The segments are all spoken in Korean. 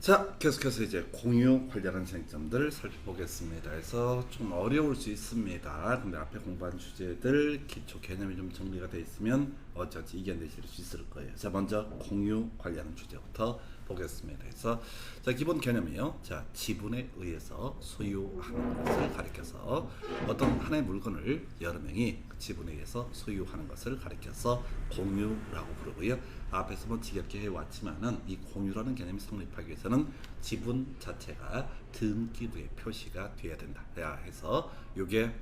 자, 계속해서 이제 공유 관련한 쟁점들 살펴보겠습니다. 그래서 좀 어려울 수 있습니다. 근데 앞에 공부한 주제들 기초 개념이 좀 정리가 되어 있으면 어쩌지 이겨내실 수 있을 거예요. 자, 먼저 공유 관련한 주제부터 보겠습니다. 그래서 자, 기본 개념이요. 자, 지분에 의해서 소유하는 것을 가리켜서 어떤 하나의 물건을 여러 명이 그 지분에 의해서 소유하는 것을 가리켜서 공유라고 부르고요. 앞에서 뭐 지겹게 해왔지만은 이 공유라는 개념이 성립하기 위해서는 지분 자체가 등기부에 표시가 돼야 된다. 야 해서 요게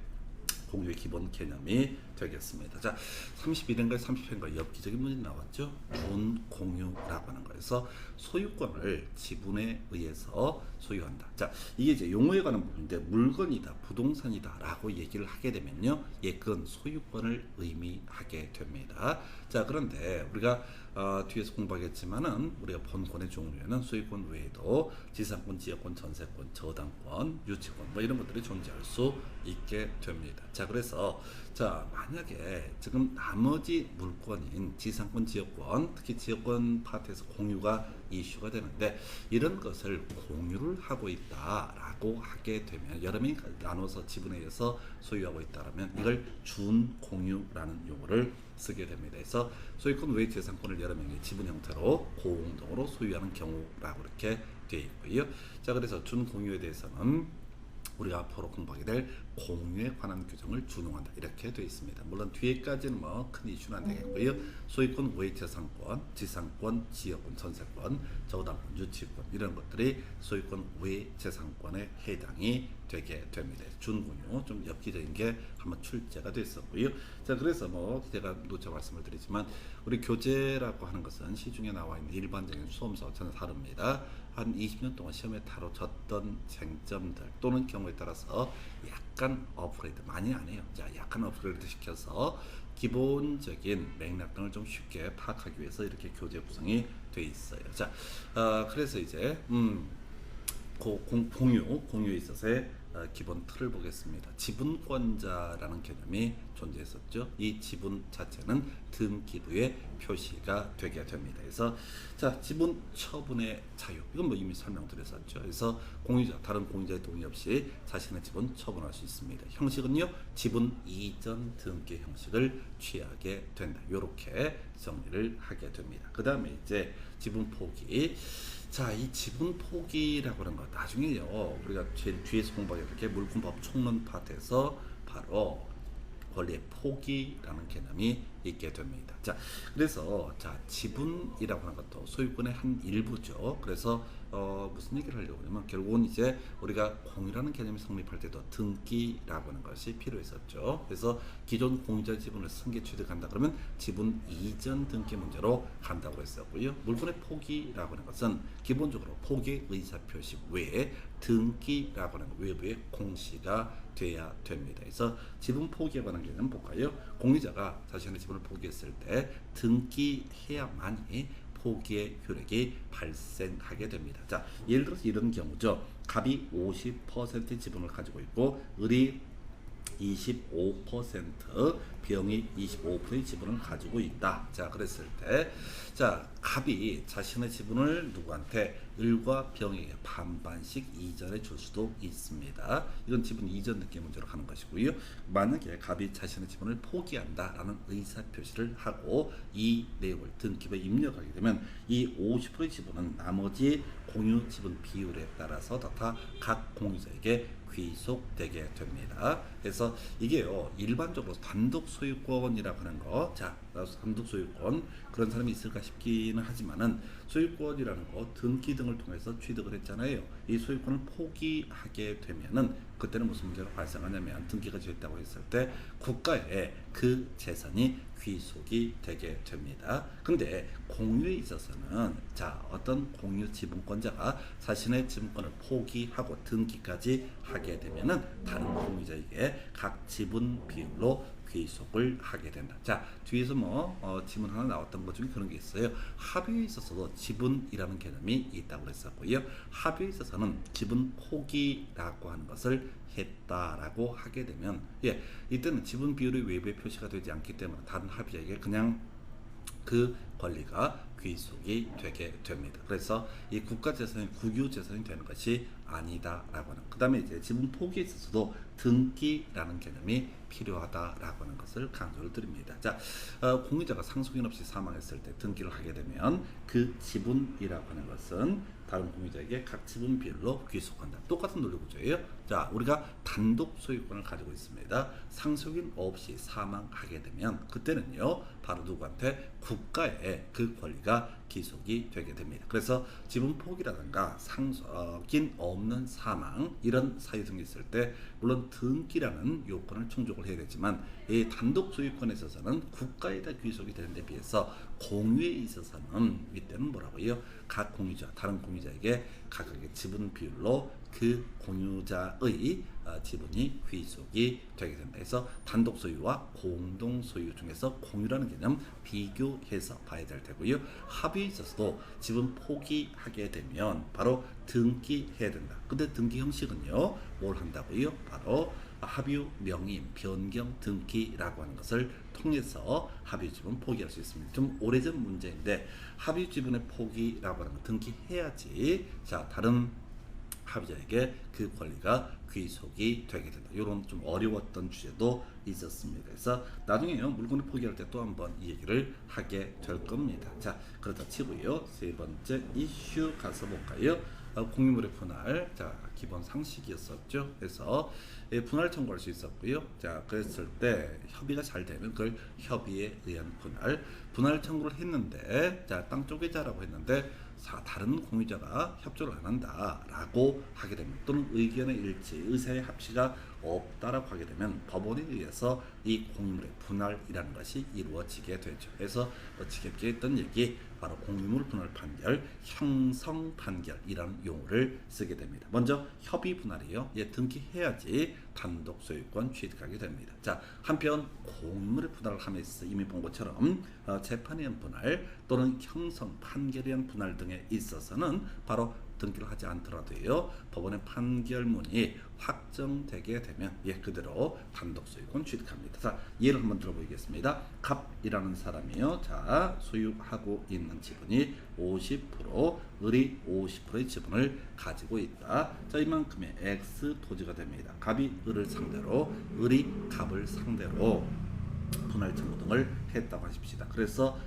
공유의 기본 개념이 되겠습니다. 자, 31회인가 30회인가 엽기적인 문제 나왔죠. 준공유라고 하는 거에서 소유권을 지분에 의해서 소유한다. 자, 이게 이제 용어에 관한 부분인데 물건이다, 부동산이다라고 얘기를 하게 되면요, 그건 소유권을 의미하게 됩니다. 자, 그런데 우리가 뒤에서 공부하겠지만은 우리가 본권의 종류에는 소유권 외에도 지상권, 지역권, 전세권, 저당권, 유치권 뭐 이런 것들이 존재할 수 있게 됩니다. 자, 그래서 자, 만약에 지금 나머지 물권인 지상권, 지역권, 특히 지역권 파트에서 공유가 이슈가 되는데 이런 것을 공유를 하고 있다라고 하게 되면 여러 명이 나눠서 지분에 의해서 소유하고 있다라면 이걸 준공유라는 용어를 쓰게 됩니다. 그래서 소유권 외 재산권을 여러 명이 지분 형태로 공동으로 소유하는 경우라고 이렇게 되어 있고요. 자, 그래서 준공유에 대해서는 우리가 앞으로 공부하게 될 공유에 관한 규정을 준용한다 이렇게 되어 있습니다. 물론 뒤에까지는 뭐 큰 이슈는 안 되겠고요. 소유권 외 재산권, 지상권, 지역권, 전세권, 저당권, 유치권 이런 것들이 소유권 외 재산권에 해당이 되게 됩니다. 준공유 좀 엽기적인 게 한번 출제가 됐었고요. 자, 그래서 뭐 제가 누차 말씀을 드리지만 우리 교재라고 하는 것은 시중에 나와 있는 일반적인 수험서와 전혀 다릅니다. 한 20년 동안 시험에 다뤄졌던 쟁점들 또는 경우에 따라서 약간 업그레이드, 많이 안 해요. 자, 약간 업그레이드 시켜서 기본적인 맥락 등을 좀 쉽게 파악하기 위해서 이렇게 교재 구성이 돼 있어요. 자, 그래서 이제 공유에 있어서의 기본 틀을 보겠습니다. 지분권자라는 개념이 존재했었죠. 이 지분 자체는 등기부에 표시가 되게 됩니다. 그래서 자, 지분 처분의 자유, 이건 뭐 이미 설명드렸었죠. 그래서 공유자, 다른 공유자의 동의 없이 자신의 지분 처분할 수 있습니다. 형식은요, 지분 이전 등기 형식을 취하게 된다. 이렇게 정리를 하게 됩니다. 그 다음에 이제 지분 포기. 자, 이 지분 포기라고 하는 거 나중에요, 우리가 제일 뒤에서 공부하게 이렇게 물권법 총론 파트에서 바로 권리의 포기라는 개념이 있게 됩니다. 자, 그래서 자, 지분이라고 하는 것도 소유권의 한 일부죠. 그래서 무슨 얘기를 하려고 하냐면 결국은 이제 우리가 공유라는 개념이 성립할 때도 등기라고 하는 것이 필요했었죠. 그래서 기존 공유자 지분을 승계 취득한다 그러면 지분 이전 등기 문제로 간다고 했었고요. 물권의 포기라고 하는 것은 기본적으로 포기 의사표시 외에 등기라고 하는 외부에 공시가 돼야 됩니다. 그래서 지분 포기에 관한 개념 볼까요? 공유자가 자신의 지분을 포기했을 때 등기해야만이 포기의 효력이 발생하게 됩니다. 자, 예를 들어서 이런 경우죠. 갑이 50% 지분을 가지고 있고 을이 25%, 병이 25%의 지분을 가지고 있다. 자, 그랬을 때, 자, 갑이 자신의 지분을 누구한테? 을과 병에게 반반씩 이전해 줄 수도 있습니다. 이건 지분 이전 등기 문제로 가는 것이고요. 만약에 갑이 자신의 지분을 포기한다라는 의사 표시를 하고 이 내용을 등기부에 입력하게 되면 이 50%의 지분은 나머지 공유 지분 비율에 따라서 다 각 공유자에게 귀속되게 됩니다. 그래서 이게요, 일반적으로 단독 소유권이라고 하는 거, 자, 단독 소유권 그런 사람이 있을까 싶기는 하지만은 소유권이라는 거 등기 등을 통해서 취득을 했잖아요. 이 소유권을 포기하게 되면은 그때는 무슨 문제가 발생하냐면 등기가 됐다고 했을 때 국가에 그 재산이 귀속이 되게 됩니다. 근데 공유에 있어서는 자, 어떤 공유 지분권자가 자신의 지분권을 포기하고 등기까지 하게 되면은 다른 공유자에게 각 지분 비율로 귀속을 하게 된다. 자, 뒤에서 지문 하나 나왔던 것 중에 그런 게 있어요. 합의에 있어서도 지분이라는 개념이 있다고 했었고요. 합의에 있어서는 지분 포기라고 하는 것을 했다라고 하게 되면 이때는 지분 비율이 외부에 표시가 되지 않기 때문에 다른 합의자에게 그냥 그 권리가 귀속이 되게 됩니다. 그래서 이 국가재산이 국유재산이 되는 것이 아니다라고 하는. 그 다음에 이제 지분 포기에 있어서도 등기라는 개념이 필요하다라고 하는 것을 강조를 드립니다. 자, 공유자가 상속인 없이 사망했을 때 등기를 하게 되면 그 지분이라고 하는 것은 다른 공유자에게 각 지분 비율로 귀속한다. 똑같은 논리 구조예요. 자, 우리가 단독 소유권을 가지고 있습니다. 상속인 없이 사망하게 되면 그때는요, 바로 누구한테? 국가에 그 권리가 기속이 되게 됩니다. 그래서 지분 포기라든가 상속인 없는 사망 이런 사유 등이 있을 때 물론 등기라는 요건을 충족을 해야 되지만 이 단독 소유권에 있어서는 국가에다 귀속이 되는 데 비해서 공유에 있어서는 이때는 뭐라고요? 각 공유자, 다른 공유자에게 각각의 지분 비율로 그 공유자의 지분이 귀속이 되게 된다. 그래서 단독 소유와 공동 소유 중에서 공유라는 개념 비교해서 봐야 될 테고요. 합의에 있어서도 지분 포기하게 되면 바로 등기해야 된다. 근데 등기 형식은요, 뭘 한다고요? 바로 합의 명의 변경 등기라고 하는 것을 통해서 합의 지분 포기할 수 있습니다. 좀 오래전 문제인데 합의 지분의 포기라고 하는 거 등기해야지 자 다른 합의자에게 그 권리가 귀속이 되게 된다. 이런 좀 어려웠던 주제도 있었습니다. 그래서 나중에요 물건을 포기할 때 또 한번 이 얘기를 하게 될 겁니다. 자, 그렇다 치고요. 세 번째 이슈 가서 볼까요? 공유물의 분할, 자 기본 상식이었었죠. 그래서 분할 청구할 수 있었고요. 자 그랬을 때 협의가 잘 되면 그걸 협의에 의한 분할 청구를 했는데 자 땅 쪼개자라고 했는데 다른 공유자가 협조를 안 한다라고 하게 되면 또는 의견의 일치, 의사의 합치가 없다라고 하게 되면 법원에 의해서 이 공유물의 분할이라는 것이 이루어지게 되죠. 그래서 어찌겠게 했던 얘기 바로 공유물 분할 판결, 형성 판결이라는 용어를 쓰게 됩니다. 먼저 협의 분할이요. 예, 등기해야지 단독 소유권 취득하게 됩니다. 자, 한편 공유물의 분할을 함에 있어 이미 본 것처럼 재판에 의한 분할 또는 형성 판결에 의한 분할 등에 있어서는 바로 등기를 하지 않더라도요 법원의 판결문이 확정되게 되면 예 그대로 단독 소유권 취득합니다. 자 예를 한번 들어보겠습니다. 갑이라는 사람이요 자 소유하고 있는 지분이 50% 을이 50%의 지분을 가지고 있다. 자 이만큼의 X 토지가 됩니다. 갑이 을을 상대로 을이 갑을 상대로 분할 청구 등을 했다고 하십시다. 그래서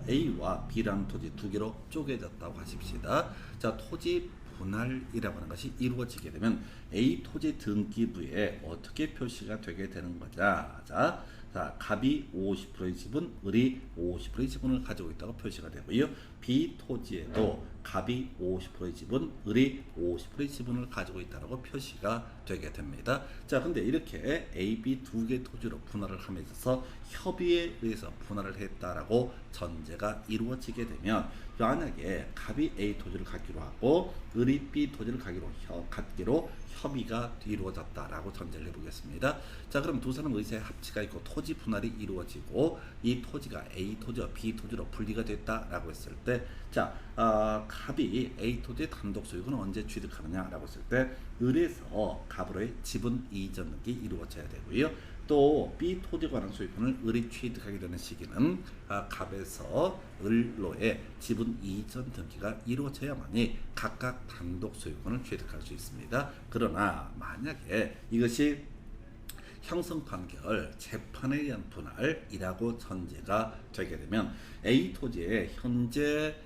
A와 B라는 토지 두 개로 쪼개졌다고 하십시다. 자 토지 분할이라고 하는 것이 이루어지게 되면 A 토지 등기부에 어떻게 표시가 되게 되는 거죠? 자, 갑이 50%의 지분, 을이 50%의 지분을 가지고 있다고 표시가 되고요. B 토지에도 갑이 50%의 지분, 을이 50%의 지분을 가지고 있다고 표시가 되게 됩니다. 자, 근데 이렇게 A, B 두 개 토지로 분할을 함에 있어서 협의에 의해서 분할을 했다라고 전제가 이루어지게 되면 만약에 갑이 A 토지를 갖기로 하고 을이 B 토지를 갖기로 협의가 이루어졌다라고 전제를 해보겠습니다. 자, 그럼 두 사람 의사의 합치가 있고 토지 분할이 이루어지고 이 토지가 A 토지와 B 토지로 분리가 됐다라고 했을 때, 자, 갑이 A 토지의 단독 소유권을 언제 취득하느냐라고 했을 때 을에서 갑으로의 지분 이전 등기 이루어져야 되고요. 또 B 토지에 관한 소유권을 을이 취득하게 되는 시기는 갑에서 을로의 지분 이전 등기가 이루어져야만이 각각 단독 소유권을 취득할 수 있습니다. 그러나 만약에 이것이 형성 판결, 재판에 의한 분할이라고 전제가 되게 되면 A 토지에 현재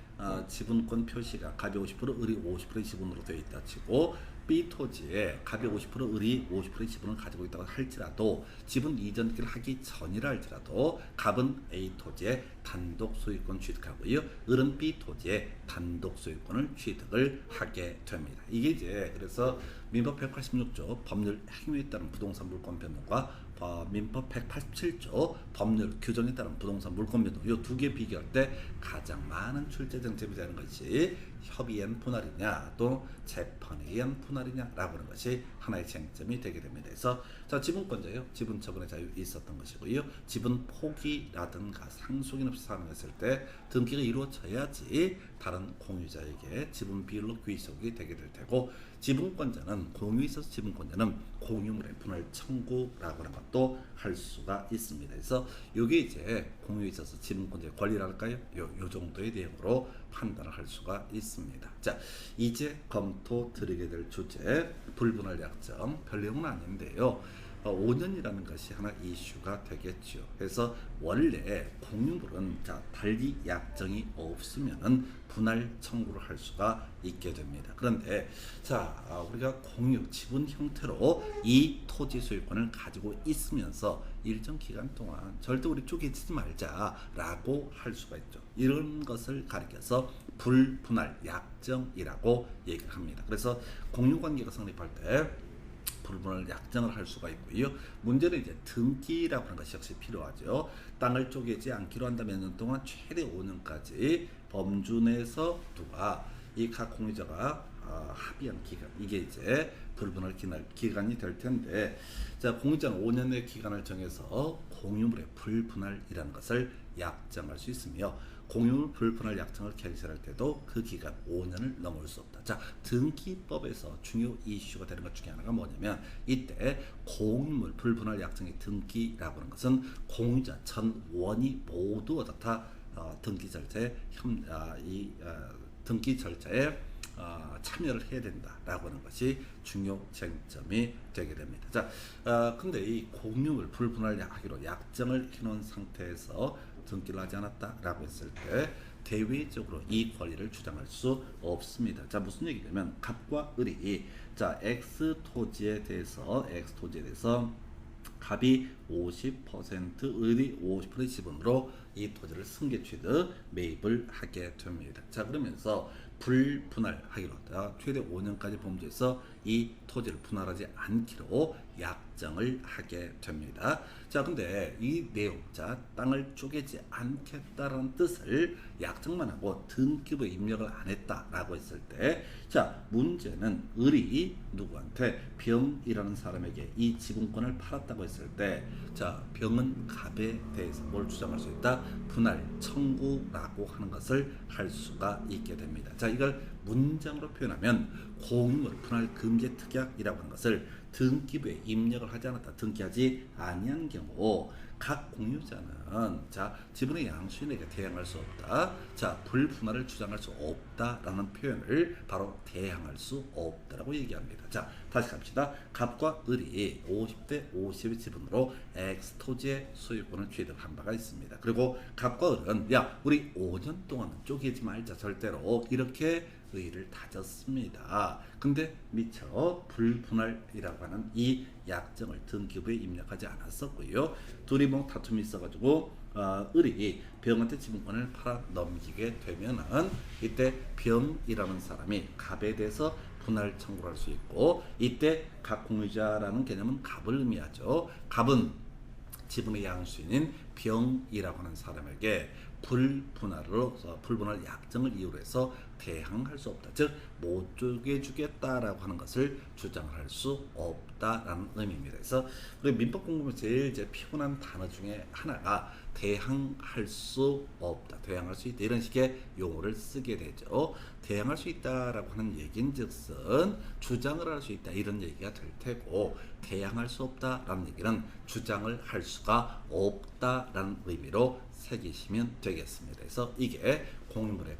지분권 표시가 갑이 50%, 을이 50%의 지분으로 되어 있다 치고 B 토지에 갑이 50%, 을이 50%의 지분을 가지고 있다고 할지라도 지분 이전기를 하기 전이라 할지라도 갑은 A 토지에 단독 소유권 취득하고요. 을은 B 토지에 단독 소유권을 취득을 하게 됩니다. 이게 이제 그래서 민법 186조 법률 행위에 따른 부동산 물권 변동과 민법 187조 법률 규정에 따른 부동산 물권 변동 이 두 개 비교할 때 가장 많은 출제 쟁점이 되는 것이 협의에 의한 분할이냐 또 재판에 의한 분할이냐라고 하는 것이 하나의 쟁점이 되게 됩니다. 그래서 자 지분권자요 지분 처분의 자유 있었던 것이고요. 지분 포기라든가 상속인 없이 사망했을 때 등기가 이루어져야지 다른 공유자에게 지분 비율로 귀속이 되게 될 테고 지분권자는 공유에 있어서 지분권자는 공유물의 분할 청구라고 하는 것도 할 수가 있습니다. 그래서 이게 이제 공유에 있어서 지분권자의 권리랄까요? 요 정도의 내용으로 판단을 할 수가 있습니다. 자, 이제 검토 드리게 될 주제 불분할 약정, 별 내용은 아닌데요. 5년이라는 것이 하나 이슈가 되겠죠. 그래서 원래 공유물은 달리 약정이 없으면은 분할 청구를 할 수가 있게 됩니다. 그런데 우리가 공유 지분 형태로 이 토지 소유권을 가지고 있으면서 일정 기간 동안 절대 우리 쪼개지지 말자라고 할 수가 있죠. 이런 것을 가리켜서 불분할 약정이라고 얘기를 합니다. 그래서 공유 관계가 성립할 때 불분할 약정을 할 수가 있고요. 문제는 이제 등기라고 하는 것이 역시 필요하죠. 땅을 쪼개지 않기로 한다면 몇 년 동안 최대 5년까지 범주 내에서 누가 이 각 공유자가 합의한 기간, 이게 이제 불분할 기간이 될 텐데, 공유자는 5년의 기간을 정해서 공유물의 불분할이라는 것을 약정할 수 있으며, 공유물 불분할 약정을 갱신할 때도 그 기간 5년을 넘을 수 없다. 등기법에서 중요 이슈가 되는 것 중에 하나가 뭐냐면, 이때 공유물 불분할 약정의 등기라고 하는 것은 공유자 전원이 모두 어떻다 등기 절차에 등기 절차에 참여를 해야 된다라고 하는 것이 중요 쟁점이 되게 됩니다. 근데 이 공유물 불분할 하기로 약정을 해놓은 상태에서 등기를 하지 않았다라고 했을 때 대외적으로 이 권리를 주장할 수 없습니다. 무슨 얘기냐면 갑과 을이 X 토지에 대해서 갑이 50%, 을이 50%의 지분으로 이 토지를 승계 취득 매입을 하게 됩니다. 그러면서 불분할 하기로 최대 5년까지 범주에서 이 토지를 분할하지 않기로 약정을 하게 됩니다. 근데 이 내용, 땅을 쪼개지 않겠다라는 뜻을 약정만 하고 등기부에 입력을 안 했다라고 했을 때, 문제는 을이 누구한테 병이라는 사람에게 이 지분권을 팔았다고 했을 때, 병은 갑에 대해서 뭘 주장할 수 있다? 분할 청구라고 하는 것을 할 수가 있게 됩니다. 이걸 문장으로 표현하면 공유물 분할 금지 특약이라고 하는 것을 등기부에 입력을 하지 않았다, 등기하지 아니한 경우 각 공유자는 지분의 양수인에게 대항할 수 없다. 불분할을 주장할 수 없다라는 표현을 바로 대항할 수 없다라고 얘기합니다. 다시 갑시다. 갑과 을이 50대 50의 지분으로 X 토지의 소유권을 취득한 바가 있습니다. 그리고 갑과 을은 우리 5년 동안은 쪼개지 말자 절대로, 이렇게 의의를 다졌습니다. 근데 미처 불분할이라고 하는 이 약정을 등기부에 입력하지 않았었고요. 둘이 다툼이 있어가지고 을이 병한테 지분권을 팔아 넘기게 되면은 이때 병이라는 사람이 갑에 대해서 분할 청구를 할 수 있고, 이때 각 공유자라는 개념은 갑을 의미하죠. 갑은 지분의 양수인인 병이라고 하는 사람에게 불분할 약정을 이유로 해서 대항할 수 없다. 못 쪼개주겠다라고 하는 것을 주장을 할 수 없다라는 의미입니다. 그래서 우리 민법 공부하면 제일 피곤한 단어 중에 하나가 대항할 수 없다, 대항할 수 있다, 이런 식의 용어를 쓰게 되죠. 대항할 수 있다라고 하는 얘긴즉슨 주장을 할 수 있다, 이런 얘기가 될 테고, 대항할 수 없다라는 얘기는 주장을 할 수가 없다라는 의미로 새기시면 되겠습니다. 그래서 이게 공유물의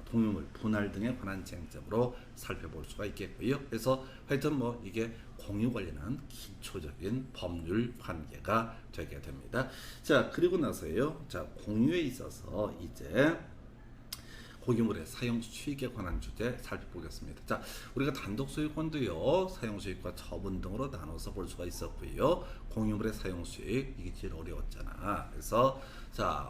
공유물 분할 등에 관한 쟁점으로 살펴볼 수가 있겠고요. 그래서 하여튼 이게 공유 관련한 기초적인 법률 관계가 되게 됩니다. 그리고 나서요. 공유에 있어서 이제 공유물의 사용 수익에 관한 주제 살펴보겠습니다. 우리가 단독 소유권도요, 사용 수익과 처분 등으로 나눠서 볼 수가 있었고요. 공유물의 사용 수익, 이게 제일 어려웠잖아. 그래서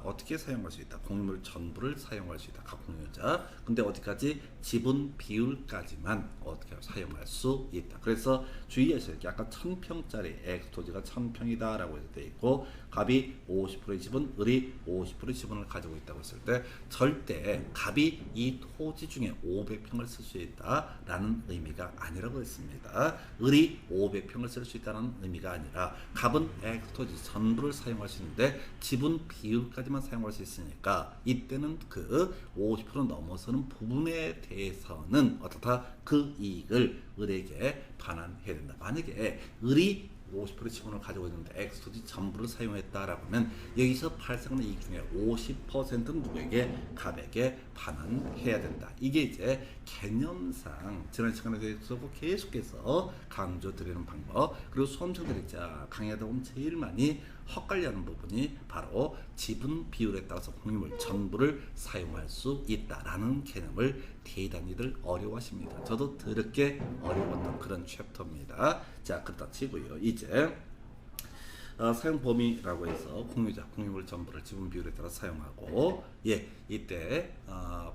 어떻게 사용할 수 있다? 공유물 전부를 사용할 수 있다, 각 공유자. 근데 어디까지? 지분 비율까지만 어떻게 사용할 수 있다. 그래서 주의하셔야 돼. 아까 1000평짜리 X 토지가 1000평이다 라고 돼 있고, 갑이 50%의 지분, 을이 50%의 지분을 가지고 있다고 했을 때 절대 갑이 갑이 이 토지 중에 500평을 쓸 수 있다라는 의미가 아니라고 했습니다. 을이 500평을 쓸 수 있다는 의미가 아니라 갑은 엑스토지 전부를 사용할 수 있는데 지분 비율까지만 사용할 수 있으니까 이때는 그 50% 넘어서는 부분에 대해서는 어떻다 그 이익을 을에게 반환해야 된다. 만약에 을이 50% 지분을 가지고 있는데 엑스토지 전부를 사용했다라고 하면 여기서 발생하는 이익 중에 50%는 누구에게? 갑에게 반환해야 된다. 이게 이제 개념상 지난 시간에 대해서 계속해서 강조드리는 방법. 그리고 수험생들이 강의하다 보면 제일 많이 헛갈려하는 부분이 바로 지분 비율에 따라서 공유물 전부를 사용할 수 있다라는 개념을 대단히들 어려워하십니다. 저도 더럽게 어려웠던 그런 챕터입니다. 자, 그렇다 치고요. 이제 사용 범위라고 해서 공유자, 공유물 전부를 지분 비율에 따라 사용하고, 이때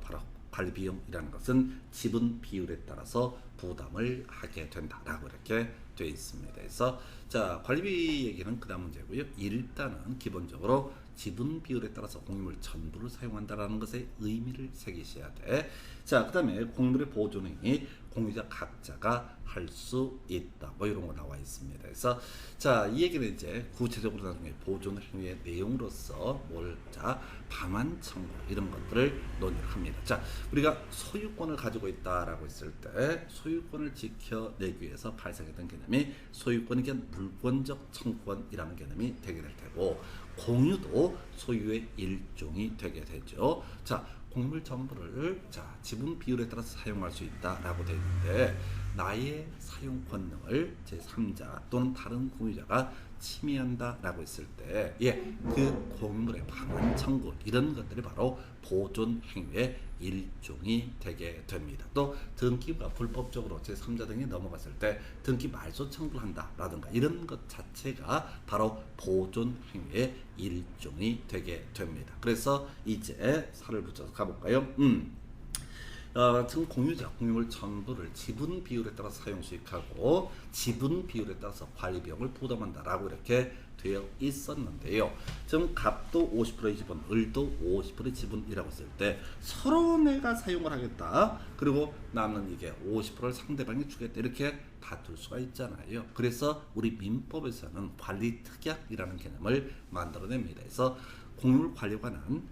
바로 관리 비용이라는 것은 지분 비율에 따라서 부담을 하게 된다라고 이렇게 되어 있습니다. 그래서 자, 관리비 얘기는 그다음 문제고요. 일단은 기본적으로 지분 비율에 따라서 공유물 전부를 사용한다라는 것의 의미를 새기셔야 돼. 자, 그다음에 공유물의 보존행위 공유자 각자가 할 수 있다. 뭐 이런 거 나와 있습니다. 그래서 자, 이 얘기는 이제 구체적으로 나중에 보존 행위의 내용으로서 반환 청구 이런 것들을 논의를 합니다. 자, 우리가 소유권을 가지고 있다라고 했을 때 소유권을 지켜내기 위해서 발생했던 개념이 소유권이 물권적 청구권이라는 개념이 되게 될 테고, 공유도 소유의 일종이 되게 되죠. 자, 공유물 전부를 지분 비율에 따라서 사용할 수 있다라고 되어 있는데, 나의 사용 권능을 제3자 또는 다른 공유자가 침해한다라고 했을 때, 그 공유물의 반환 청구 이런 것들이 바로 보존 행위의 일종이 되게 됩니다. 또 등기부가 불법적으로 제3자 등이 넘어갔을 때 등기 말소 청구를 한다라든가 이런 것 자체가 바로 보존 행위의 일종이 되게 됩니다. 그래서 이제 살을 붙여서 가볼까요? 지금 공유자, 공유물 전부를 지분 비율에 따라 사용 수익하고 지분 비율에 따라서 관리 비용을 부담한다라고 이렇게 되어 있었는데요. 지금 갑도 50%의 지분, 을도 50%의 지분이라고 했을 때 서로 내가 사용을 하겠다. 그리고 남는 이게 50%를 상대방이 주겠다. 이렇게 다툴 수가 있잖아요. 그래서 우리 민법에서는 관리 특약이라는 개념을 만들어냅니다. 그래서 공유물 관리에 관한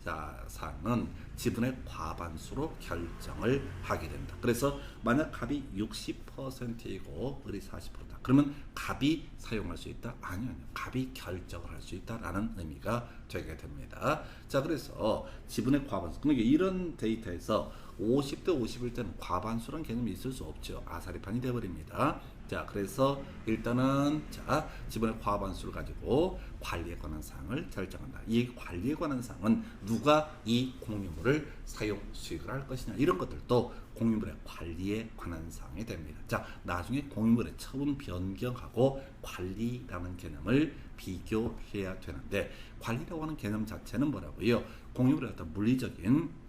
사항은 지분의 과반수로 결정을 하게 된다. 그래서 만약 갑이 60%이고 을이 40%다. 그러면 갑이 사용할 수 있다? 아니요. 갑이 결정을 할 수 있다라는 의미가 되게 됩니다. 자, 그래서 지분의 과반수. 그러니까 이런 데이터에서 50대 50일 때는 과반수란 개념이 있을 수 없죠. 아사리판이 되어버립니다. 자, 그래서 일단은 지분의 과반수를 가지고 관리에 관한 사항을 결정한다. 이 관리에 관한 사항은 누가 이 공유물을 사용 수익을 할 것이냐 이런 것들도 공유물의 관리에 관한 사항이 됩니다. 자, 나중에 공유물의 처분 변경하고 관리라는 개념을 비교해야 되는데, 관리라고 하는 개념 자체는 뭐라고요? 공유물의 어떤 물리적인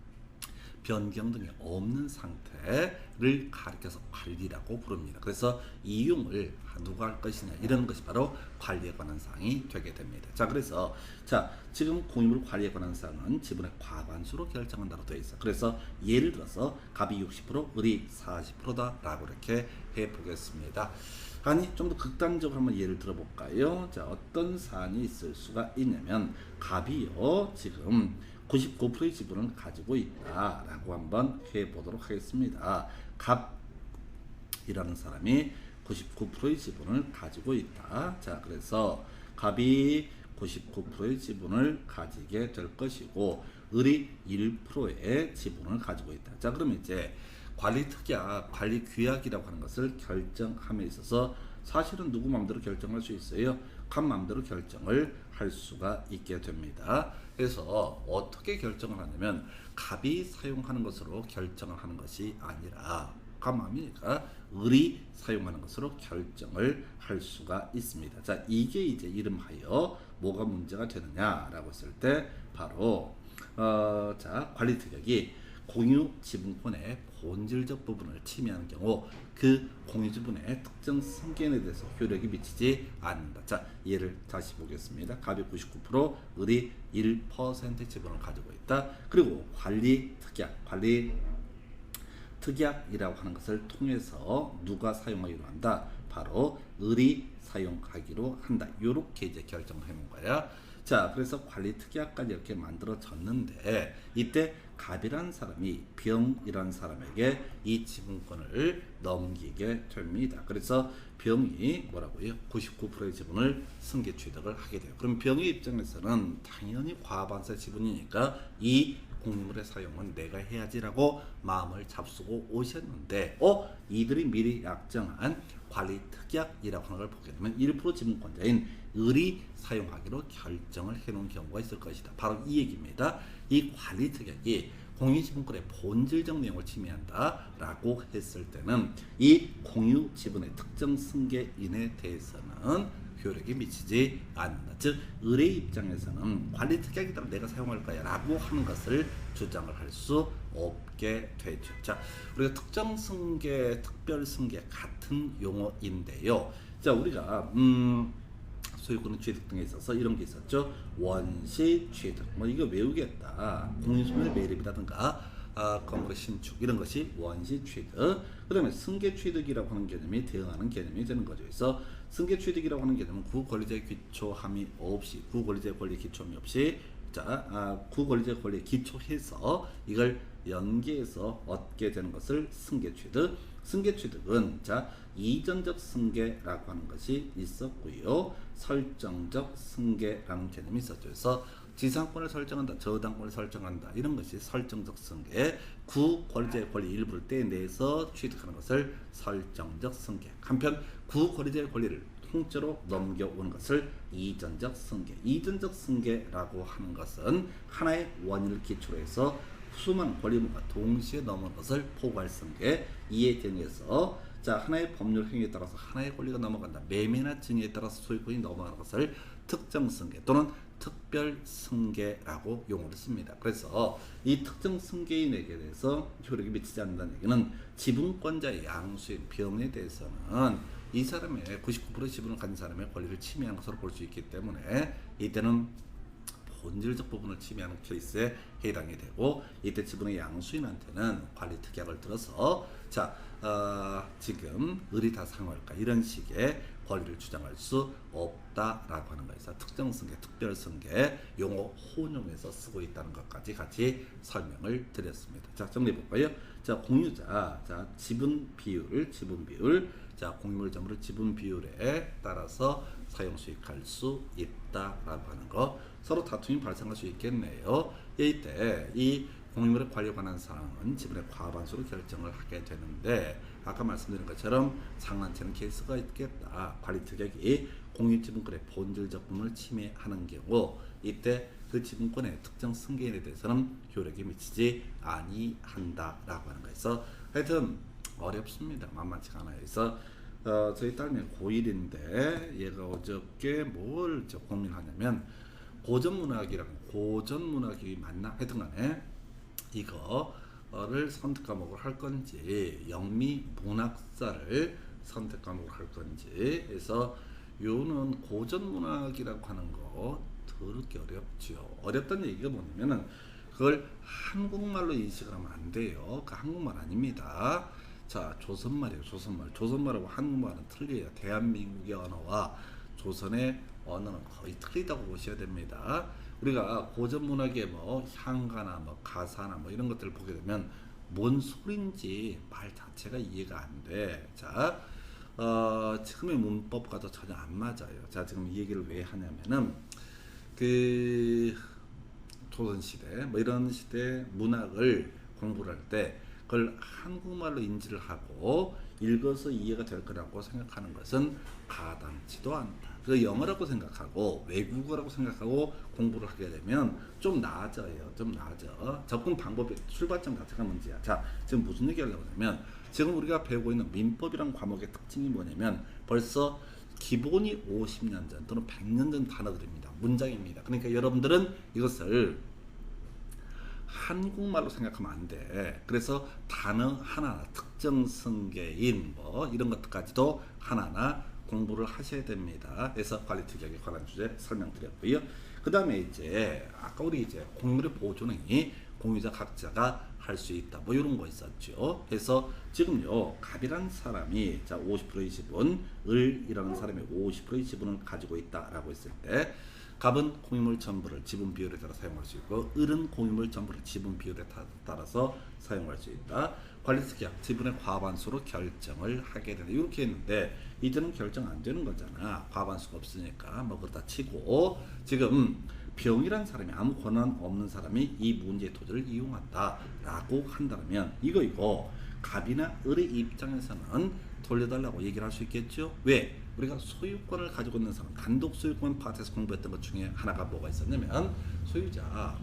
변경 등이 없는 상태를 가리켜서 관리라고 부릅니다. 그래서 이용을 누가 할 것이냐 이런 것이 바로 관리에 관한 사항이 되게 됩니다. 자, 그래서 지금 공유물 관리에 관한 사항은 지분의 과반수로 결정한다고 되어 있어. 그래서 예를 들어서 갑이 60%, 을이 40%다라고 이렇게 해보겠습니다. 아니, 좀 더 극단적으로 한번 예를 들어볼까요? 자, 어떤 사안이 있을 수가 있냐면 갑이요 지금 99%의 지분을 가지고 있다라고 한번 해보도록 하겠습니다. 갑이라는 사람이 99%의 지분을 가지고 있다. 자, 그래서 갑이 99%의 지분을 가지게 될 것이고 을이 1%의 지분을 가지고 있다. 자, 그러면 이제 관리 특약, 관리 규약이라고 하는 것을 결정함에 있어서 사실은 누구 마음대로 결정할 수 있어요? 갑 마음대로 결정을 할 수가 있게 됩니다. 그래서 어떻게 결정을 하냐면 갑이 사용하는 것으로 결정을 하는 것이 아니라 갑 마음이니까 을이 사용하는 것으로 결정을 할 수가 있습니다. 자, 이게 이제 이름하여 뭐가 문제가 되느냐라고 했을 때 바로 관리 특약이 공유 지분권의 본질적 부분을 침해하는 경우 그 공유지분의 특정 승계인에 대해서 효력이 미치지 않는다. 자, 예를 다시 보겠습니다. 갑이 99%, 을이 1% 지분을 가지고 있다. 그리고 관리 특약이라고 하는 것을 통해서 누가 사용하기로 한다? 바로 을이 사용하기로 한다. 이렇게 이제 결정을 해놓은 거야. 자, 그래서 관리 특약까지 이렇게 만들어졌는데 이때 갑이라는 사람이 병이라는 사람에게 이 지분권을 넘기게 됩니다. 그래서 병이 뭐라고요? 99%의 지분을 승계 취득을 하게 돼요. 그럼 병의 입장에서는 당연히 과반수 지분이니까 이 공유물의 사용은 내가 해야지라고 마음을 잡수고 오셨는데 이들이 미리 약정한 관리 특약이라고 하는 걸 보게 되면 1% 지분권자인 을이 사용하기로 결정을 해놓은 경우가 있을 것이다. 바로 이 얘기입니다. 이 관리 특약이 공유 지분권의 본질적 내용을 침해한다라고 했을 때는 이 공유 지분의 특정 승계인에 대해서는 효력이 미치지 않는다. 즉 을의 입장에서는 관리 특약에 따라 내가 사용할 거야 라고 하는 것을 주장을 할 수 없게 되죠. 자, 우리가 특정 승계, 특별 승계 같은 용어인데요. 자, 우리가 소유권의 취득 등에 있어서 이런 게 있었죠. 원시 취득, 뭐 이거 외우겠다. 공유소멸 매립이라든가 건물의 신축 이런 것이 원시 취득. 그다음에 승계 취득이라고 하는 개념이 대응하는 개념이 되는 거죠. 그래서 승계 취득이라고 하는 개념은 구권리자의 기초함이 없이 구권리자의 권리 기초함이 없이 구권리자의 권리에 기초해서 이걸 연계해서 얻게 되는 것을 승계 취득. 승계 취득은 이전적 승계라고 하는 것이 있었고요. 설정적 승계라는 개념이 있었죠. 그래서 지상권을 설정한다, 저당권을 설정한다 이런 것이 설정적 승계, 구권리자의 권리 일부를 떼내서 취득하는 것을 설정적 승계. 한편 구권리자의 권리를 통째로 넘겨오는 것을 이전적 승계. 이전적 승계라고 하는 것은 하나의 원인을 기초로 해서 수많은 권리물과 동시에 넘어오는 것을 포괄 승계. 이에 대응해서 하나의 법률 행위에 따라서 하나의 권리가 넘어간다. 매매나 증여에 따라서 소유권이 넘어가는 것을 특정 승계 또는 특별 승계라고 용어를 씁니다. 그래서 이 특정 승계인에게 대해서 효력이 미치지 않는다는 얘기는 지분권자의 양수인 병에 대해서는 이 사람의 99% 지분을 가진 사람의 권리를 침해하는 것으로 볼 수 있기 때문에 이때는 본질적 부분을 침해하는 케이스에 해당이 되고, 이때 지분의 양수인한테는 관리 특약을 들어서 지금 을이 다 사용할까 이런 식의 권리를 주장할 수 없다라고 하는 거에서 특정 승계, 특별 승계 용어 혼용해서 쓰고 있다는 것까지 같이 설명을 드렸습니다. 자, 정리해 볼까요? 공유자, 지분 비율, 공유물 점유를 지분 비율에 따라서 사용 수익할 수 있다라고 하는 거. 서로 다툼이 발생할 수 있겠네요. 이때 이 공유물의 관리에 관한 사항은 지분의 과반수로 결정을 하게 되는데, 아까 말씀드린 것처럼 상한치는 케이스가 있겠다. 관리 특약이 공유 지분권의 본질적 부분을 침해하는 경우, 이때 그 지분권의 특정 승계인에 대해서는 효력이 미치지 아니한다라고 하는 거에서 하여튼 어렵습니다. 만만치가 않아요. 그래서 저희 딸내 고1인데 얘가 어저께 뭘 고민하냐면 고전문학이 맞나? 하여튼 간에 이거를 선택 과목을 할 건지 영미 문학사를 선택 과목을 할 건지 해서 요는 고전문학이라고 하는 거 더럽게 어렵죠. 어렵다는 얘기가 뭐냐면은 그걸 한국말로 인식을 하면 안 돼요. 그 한국말 아닙니다. 조선말이에요. 조선말하고 한국말은 틀려요. 대한민국의 언어와 조선의 언어는 거의 틀리다고 보셔야 됩니다. 우리가 고전문학의 향가나 가사나 이런 것들을 보게 되면 뭔 소린지 말 자체가 이해가 안 돼. 지금의 문법과도 전혀 안 맞아요. 지금 이 얘기를 왜 하냐면은 조선시대 이런 시대 문학을 공부를 할 때 그걸 한국말로 인지를 하고 읽어서 이해가 될 거라고 생각하는 것은 가당치도 않다. 그래서 영어라고 생각하고 외국어라고 생각하고 공부를 하게 되면 좀 나아져요. 접근 방법의 출발점 자체가 문제야. 지금 무슨 얘기 하려고 하냐면, 지금 우리가 배우고 있는 민법이란 과목의 특징이 뭐냐면 벌써 기본이 50년 전 또는 100년 전 단어들입니다. 문장입니다. 그러니까 여러분들은 이것을 한국말로 생각하면 안 돼. 그래서 단어 하나하나 특정 승계인 뭐 이런 것들까지도 하나하나 공부를 하셔야 됩니다. 그래서 관리 특약에 관한 주제 설명드렸고요. 그 다음에 이제 아까 우리 이제 공유물의 보존행위 공유자 각자가 할 수 있다. 뭐 이런 거 있었죠. 그래서 지금요 갑이라는 사람이 자 50%의 지분, 을이라는 사람이 50%의 지분을 가지고 있다라고 했을 때 갑은 공유물 전부를 지분 비율에 따라 사용할 수 있고 을은 공유물 전부를 지분 비율에 따라서 사용할 수 있다. 관리특약 지분의 과반수로 결정을 하게 된다. 이렇게 했는데 이제는 결정 안 되는 거잖아. 과반수가 없으니까 뭐 그렇다 치고 지금 병이란 사람이 아무 권한 없는 사람이 이 문제의 토지를 이용한다라고 한다면 이거 갑이나 을의 입장에서는 돌려달라고 얘기를 할 수 있겠죠. 왜? 우리가 소유권을 가지고 있는 사람 단독 소유권 파트에서 공부했던 것 중에 하나가 뭐가 있었냐면 소유자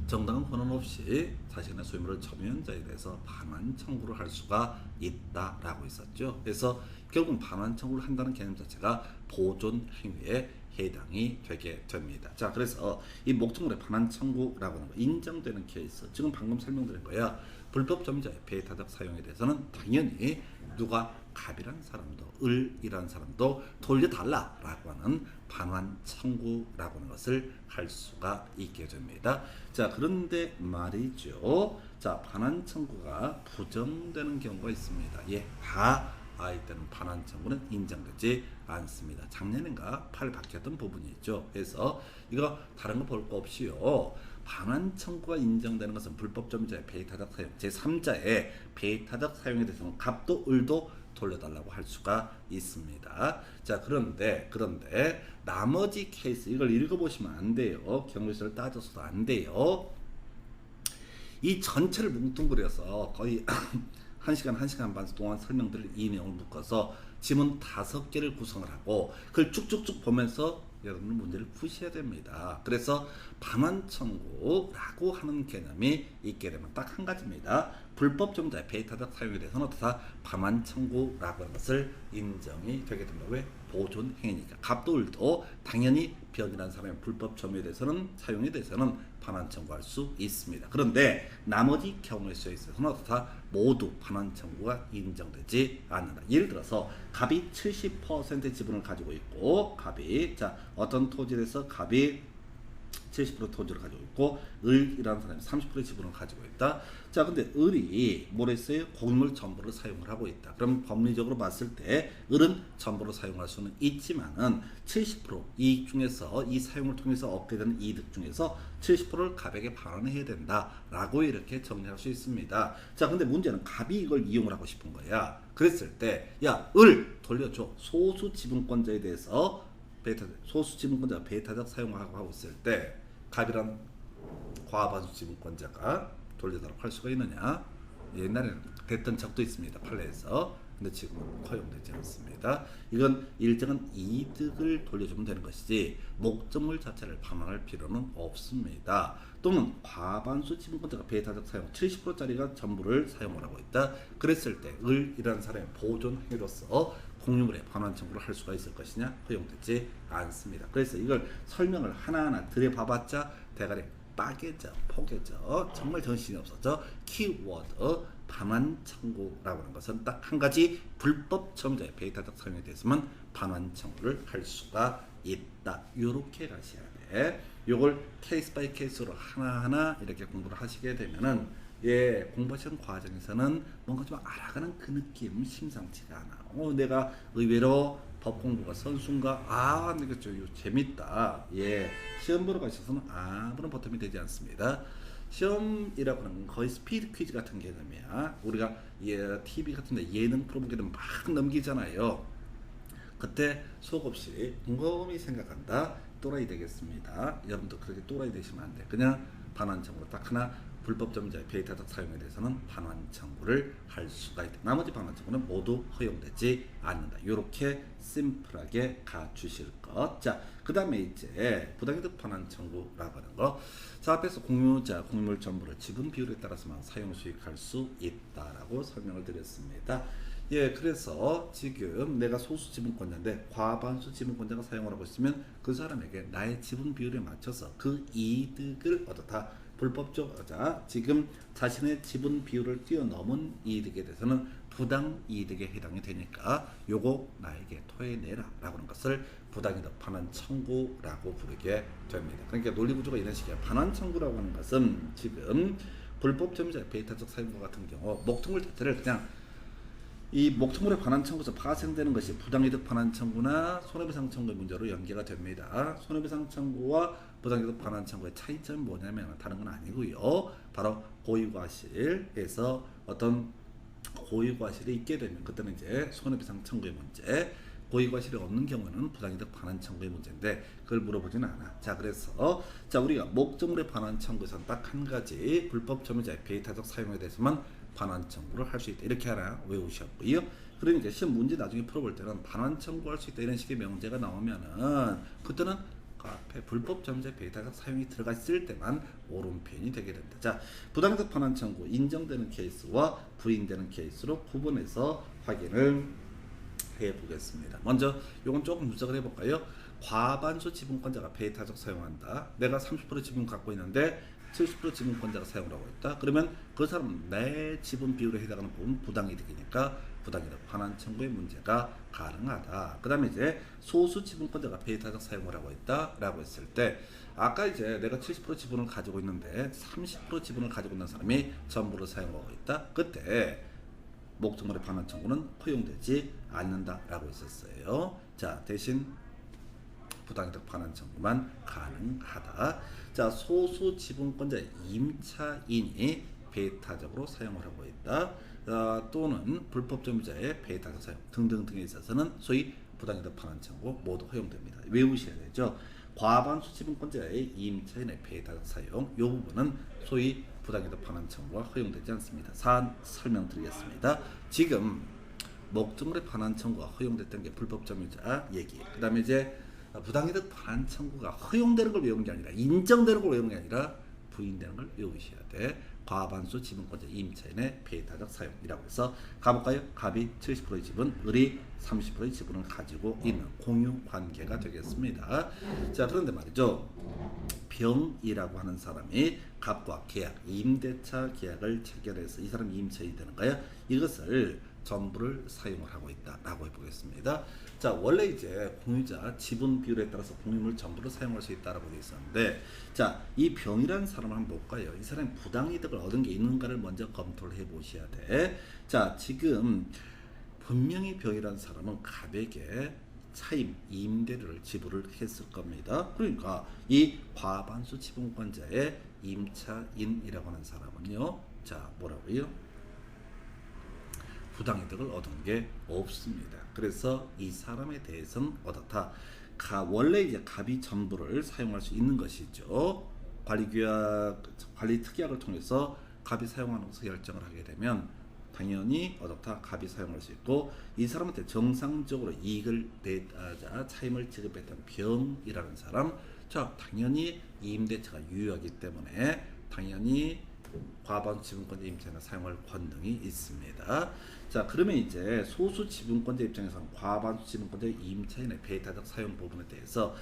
정당한 권한 없이 자신의 소유물을 점유한자에 대해서 반환 청구를 할 수가 있다라고 있었죠. 그래서 결국 반환 청구를 한다는 개념 자체가 보존 행위에 해당이 되게 됩니다. 자, 그래서 이 목적물의 반환 청구라고 하는 거 인정되는 케이스 지금 방금 설명드린 거야. 불법 점유자의 배타적 사용에 대해서는 당연히 누가 갑이라는 사람도 을이라는 사람도 돌려달라라고 하는 반환 청구라고 하는 것을 할 수가 있게 됩니다. 자, 그런데 말이죠. 자, 반환 청구가 부정되는 경우가 있습니다. 예, 다 아이들은 반환 청구는 인정되지 않습니다. 작년인가 팔 바뀌었던 부분이 있죠. 그래서 이거 다른 거 볼 거 없이요. 반환 청구가 인정되는 것은 불법 점유자의 배타적 사용, 제3자의 배타적 사용에 대해서는 갑도 을도 돌려달라고 할 수가 있습니다. 자, 그런데 나머지 케이스 이걸 읽어보시면 안 돼요. 경우에서를 따져서도 안 돼요. 이 전체를 뭉뚱그려서 거의 1시간 반 동안 설명드릴 이 내용을 묶어서 지문 5개를 구성을 하고 그걸 쭉쭉쭉 보면서 여러분은 문제를 푸셔야 됩니다. 그래서 반환 청구라고 하는 개념이 있게 되면 딱 한 가지입니다. 불법 점유자의 배타적 사용에 대해서는 어떻다 반환 청구라고 하는 것을 인정이 되게 됩니다. 왜? 보존 행위니까. 갑도 을도 당연히 변이라는 사람의 불법 점유에 대해서는 사용에 대해서는 반환 청구할 수 있습니다. 그런데 나머지 경우에 있어서는 어떻다 모두 반환 청구가 인정되지 않는다. 예를 들어서 갑이 70% 지분을 가지고 있고 갑이 자 어떤 토지에 대해서 갑이 70% 토지를 가지고 있고 을이라는 사람이 30%의 지분을 가지고 있다. 자, 근데 을이 뭐랬어요? 공유물 전부를 사용을 하고 있다. 그럼 법리적으로 봤을 때 을은 전부를 사용할 수는 있지만은 70% 이익 중에서 이 사용을 통해서 얻게 되는 이득 중에서 70%를 갑에게 반환해야 된다라고 이렇게 정리할 수 있습니다. 자, 근데 문제는 갑이 이걸 이용을 하고 싶은 거야. 그랬을 때 야, 을 돌려줘. 소수 지분권자에 대해서 소수 지분권자가 배타적 사용을 하고 있을 때 갑이란 과반수 지분권자가 돌려달라고 할 수가 있느냐? 옛날에는 됐던 적도 있습니다. 판례에서. 근데 지금은 허용되지 않습니다. 이건 일정한 이득을 돌려주면 되는 것이지 목적물 자체를 반환할 필요는 없습니다. 또는 과반수 지분권자가 배타적 사용 70%짜리가 전부를 사용을 하고 있다. 그랬을 때 을이라는 사람의 보존 행위로서 공유물의 반환 청구를 할 수가 있을 것이냐? 허용되지 않습니다. 그래서 이걸 설명을 하나하나 들여봐봤자 대가리 빠개져, 포개져, 정말 정신이 없어져. 키워드 반환 청구라고 하는 것은 딱 한 가지 불법 점유자의 배타적 사용에 대해서만 반환 청구를 할 수가 있다. 요렇게 가셔야 돼. 요걸 케이스 바이 케이스로 하나하나 이렇게 공부를 하시게 되면은 예, 공부하시는 과정에서는 뭔가 좀 알아가는 그 느낌 심상치가 않아. 내가 의외로 법 공부가 선순가 이거 재밌다. 예, 시험 보러 가셔서는 아무런 보탬이 되지 않습니다. 시험이라고 하는 건 거의 스피드 퀴즈 같은 개념이야. 우리가 TV 같은데 예능 프로 보게 되면 막 넘기잖아요. 그때 속없이 곰곰이 생각한다. 또라이 되겠습니다. 여러분도 그렇게 또라이 되시면 안 돼. 그냥 반환 청구 딱 하나 불법 점유자의 배타적 사용에 대해서는 반환 청구를 할 수가 있다. 나머지 반환 청구는 모두 허용되지 않는다. 이렇게 심플하게 가주실 것. 자, 그 다음에 이제 부당이득 반환 청구라고 하는 거. 자, 앞에서 공유자, 공유물 전부를 지분 비율에 따라서만 사용 수익할 수 있다라고 설명을 드렸습니다. 예, 그래서 지금 내가 소수 지분권자인데 과반수 지분권자가 사용을 하고 있으면 그 사람에게 나의 지분 비율에 맞춰서 그 이득을 얻었다 불법적 지금 자신의 지분 비율을 뛰어넘은 이득에 대해서는 부당 이득에 해당이 되니까 요거 나에게 토해내라 라고 하는 것을 부당이득 반환 청구라고 부르게 됩니다. 그러니까 논리 구조가 이런 식이야. 반환 청구라고 하는 것은 지금 불법 점유자의 배타적 사용과 같은 경우 목통물 자체를 그냥 이 목통물의 반환 청구에서 파생되는 것이 부당이득 반환 청구나 손해배상 청구의 문제로 연계가 됩니다. 손해배상 청구와 부당이득 반환 청구의 차이점이 뭐냐면 다른 건 아니고요. 바로 고의과실에서 어떤 고의과실이 있게 되면 그때는 이제 손해배상 청구의 문제, 고의과실이 없는 경우는 부당이득 반환 청구의 문제인데 그걸 물어보지는 않아. 자, 그래서 우리가 목적물의 반환 청구에서는 딱 한 가지 불법 점유자의 배타적 사용에 대해서만 반환 청구를 할 수 있다. 이렇게 하나 외우셨고요. 그러니까 시험 문제 나중에 풀어볼 때는 반환 청구할 수 있다 이런 식의 명제가 나오면은 그때는 그 앞에 불법 점유자의 배타적 사용이 들어갔을 때만 오른편이 되게 됩니다. 자, 부당이득 반환 청구 인정되는 케이스와 부인되는 케이스로 구분해서 확인을 해보겠습니다. 먼저 이건 조금 분석을 해볼까요? 과반수 지분권자가 배타적 사용한다. 내가 30% 지분 갖고 있는데 70% 지분권자가 사용을 하고 있다. 그러면 그 사람은 내 지분 비율에 해당하는 부분 부당이득이니까 부당이득 반환 청구의 문제가 가능하다. 그 다음에 이제 소수 지분권자가 배타적 사용을 하고 있다라고 했을 때 아까 이제 내가 70% 지분을 가지고 있는데 30% 지분을 가지고 있는 사람이 전부를 사용하고 있다. 그때 목적물의 반환 청구는 허용되지 않는다라고 했었어요. 자, 대신 부당이득 반환 청구만 가능하다. 자, 소수 지분권자 임차인이 배타적으로 사용을 하고 있다. 또는 불법 점유자의 배타적 사용 등등등에 있어서는 소위 부당이득 반환 청구 모두 허용됩니다. 외우셔야 되죠. 과반수 지분권자의 임차인의 배타적 사용 이 부분은 소위 부당이득 반환 청구가 허용되지 않습니다. 사안 설명드리겠습니다. 지금 목적물의 반환 청구가 허용됐던 게 불법 점유자 얘기. 그 다음에 이제 부당이득 반환 청구가 허용되는 걸 외우는 게 아니라 인정되는 걸 외우는 게 아니라 부인되는 걸 외우셔야 돼. 과반수 지분권자 임차인의 배타적 사용이라고 해서 가볼까요? 갑이 70%의 지분, 을이 30%의 지분을 가지고 있는 공유 관계가 되겠습니다. 자, 그런데 말이죠. 병이라고 하는 사람이 갑과 계약, 임대차 계약을 체결해서 이 사람이 임차인이 되는 거야. 이것을 전부를 사용을 하고 있다라고 해보겠습니다. 자, 원래 이제 공유자 지분 비율에 따라서 공유물 전부를 사용할 수 있다라고 되어 있었는데, 자, 이 병이라는 사람을 한번 볼까요? 이 사람이 부당이득을 얻은 게 있는가를 먼저 검토를 해보셔야 돼. 자, 지금 분명히 병이라는 사람은 갑에게 차임, 임대료를 지불을 했을 겁니다. 그러니까 이 과반수 지분권자의 임차인이라고 하는 사람은요, 자, 뭐라고요? 부당이득을 얻은 게 없습니다. 그래서 이 사람에 대해서는 어떻다? 원래 이제 갑이 전부를 사용할 수 있는 것이죠. 관리 특약을 통해서 갑이 사용하는 것을 결정을 하게 되면 당연히 어떻다? 갑이 사용할 수 있고 이 사람한테 정상적으로 이익을 내자 차임을 지급했던 병이라는 사람, 자, 당연히 임대차가 유효하기 때문에 당연히 과반수 지분권자 임차인을 사용할 권능이 있습니다. 자, 그러면 이제 소수 지분권자 입장에서는 과반수 지분권자 임차인의 배타적 사용 부분에 대해서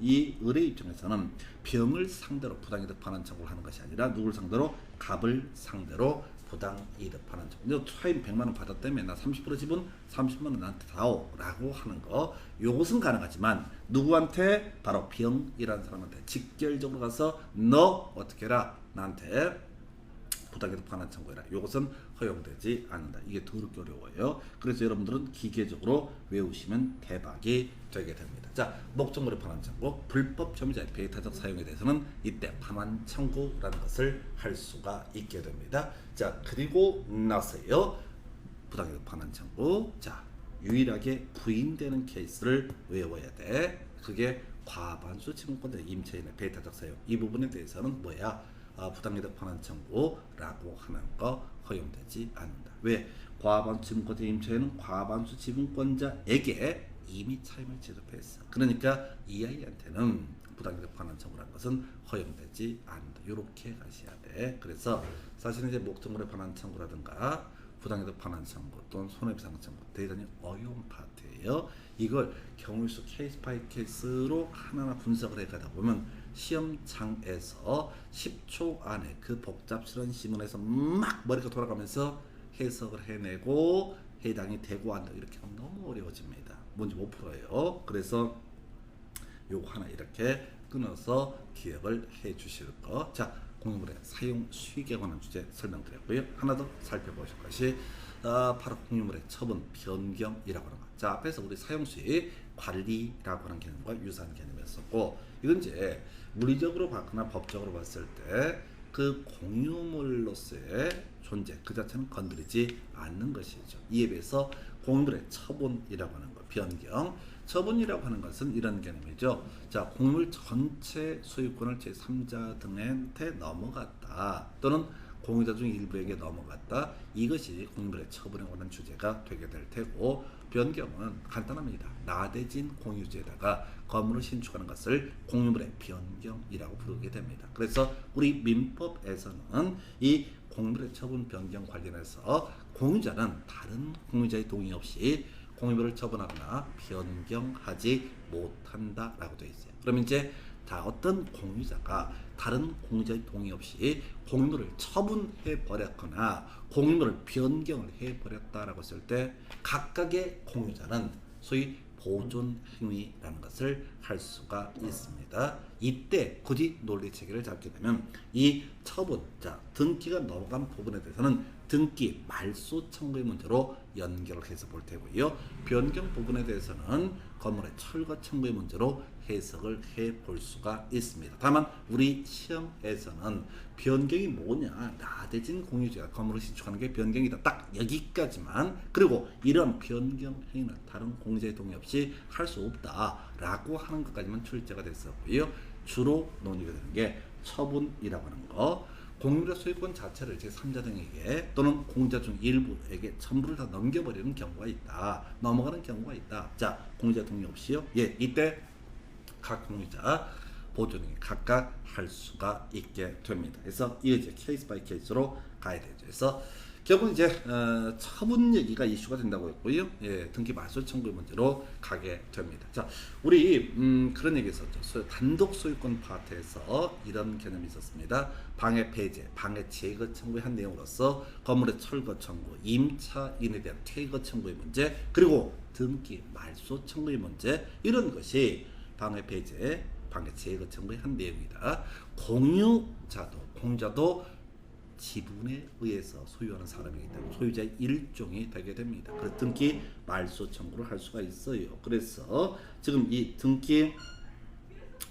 이 을의 입장에서는 병을 상대로 부당이득 반환 청구를 하는 것이 아니라 누구를 상대로? 갑을 상대로 부당이득 반환 청구. 차임 100만 원 받았다며 나 30% 지분 30만 원 나한테 다오라고 하는 거, 요것은 가능하지만 누구한테? 바로 병이라는 사람한테 직결적으로 가서 너 어떻게 해라, 나한테 부당이득 반환 청구해라. 이것은 허용되지 않는다. 이게 더럽게 어려워요. 그래서 여러분들은 기계적으로 외우시면 대박이 되게 됩니다. 자, 목적물의 반환 청구, 불법 점유자의 배타적 사용에 대해서는 이때 반환 청구라는 것을 할 수가 있게 됩니다. 자, 그리고 나서요, 부당이득 반환 청구. 자, 유일하게 부인되는 케이스를 외워야 돼. 그게 과반수 지분권자 임차인의 배타적 사용. 이 부분에 대해서는 뭐야? 부당이득 반환 청구라고 하는 거 허용되지 않는다. 왜? 과반수 지분권자 임차인은 과반수 지분권자에게 이미 차임을 지급했어. 그러니까 이 아이한테는 부당이득 반환 청구라는 것은 허용되지 않는다. 이렇게 가셔야 돼. 그래서 사실은 이제 목적물의 반환 청구라든가 부당이득 반환 청구 또는 손해배상 청구 대단히 어려운 파트예요. 이걸 경우의 수 케이스 바이 케이스로 하나하나 분석을 해가다 보면 시험장에서 10초 안에 그 복잡스러운 시문에서 막 머리가 돌아가면서 해석을 해내고 해당이 되고 한다 이렇게 하면 너무 어려워집니다. 문제 못 풀어요. 그래서 요거 하나 이렇게 끊어서 기억을 해 주실 거. 자, 공유물의 사용 수익에 관한 주제 설명드렸고요. 하나 더 살펴보실 것이 바로 공유물의 처분 변경이라고 하는 거. 자, 앞에서 우리 사용 수익 관리라고 하는 개념과 유사한 개념이었었고, 이건 이제 물리적으로 봤거나 법적으로 봤을 때 그 공유물로서의 존재 그 자체는 건드리지 않는 것이죠. 이에 비해서 공유물의 처분이라고 하는 것, 변경, 처분이라고 하는 것은 이런 개념이죠. 자, 공유물 전체 소유권을 제3자 등한테 넘어갔다 또는 공유자 중 일부에게 넘어갔다. 이것이 공유물의 처분에 관한 주제가 되게 될 테고, 변경은 간단합니다. 나대진 공유지에다가 건물을 신축하는 것을 공유물의 변경이라고 부르게 됩니다. 그래서 우리 민법에서는 이 공유물의 처분 변경 관련해서 공유자는 다른 공유자의 동의 없이 공유물을 처분하거나 변경하지 못한다라고 되어 있어요. 그러면 이제 어떤 공유자가 다른 공유자의 동의 없이 공유물을 처분해 버렸거나 공유물을 변경을 해 버렸다라고 했을 때 각각의 공유자는 소위 보존 행위라는 것을 할 수가 있습니다. 이때 굳이 논리 체계를 잡게 되면 이 처분, 자, 등기가 넘어간 부분에 대해서는 등기 말소 청구의 문제로 연결을 해서 볼 테고요. 변경 부분에 대해서는 건물의 철거 청구의 문제로 해석을 해 볼 수가 있습니다. 다만 우리 시험에서는 변경이 뭐냐, 나대진 공유자가 건물을 신축하는 게 변경이다, 딱 여기까지만. 그리고 이런 변경 행위는 다른 공유자의 동의 없이 할 수 없다라고 하는 것까지만 출제가 됐었고요. 주로 논의가 되는 게 처분이라고 하는 거. 공유물의 소유권 자체를 제3자 등에게 또는 공유자 중 일부에게 전부를 다 넘겨버리는 경우가 있다. 넘어가는 경우가 있다. 자, 공유자 동의 없이요. 예, 이때 각 공유자 보존이 각각 할 수가 있게 됩니다. 그래서 이게 이제 케이스 바이 케이스로 가야 되죠. 그래서 결국 이제 처분 얘기가 이슈가 된다고 했고요. 예, 등기 말소 청구 문제로 가게 됩니다. 자, 우리 그런 얘기 있었죠. 단독 소유권 파트에서 이런 개념이 있었습니다. 방해 폐쇄, 방해 제거 청구의 한 내용으로서 건물의 철거 청구, 임차인에 대한 퇴거 청구의 문제, 그리고 등기 말소 청구의 문제, 이런 것이 방해 폐쇄, 방해 제거 청구의 한 내용이다. 공유자도 지분에 의해서 소유하는 사람이기 때문에 소유자의 일종이 되게 됩니다. 그래서 등기 말소 청구를 할 수가 있어요. 그래서 지금 이 등기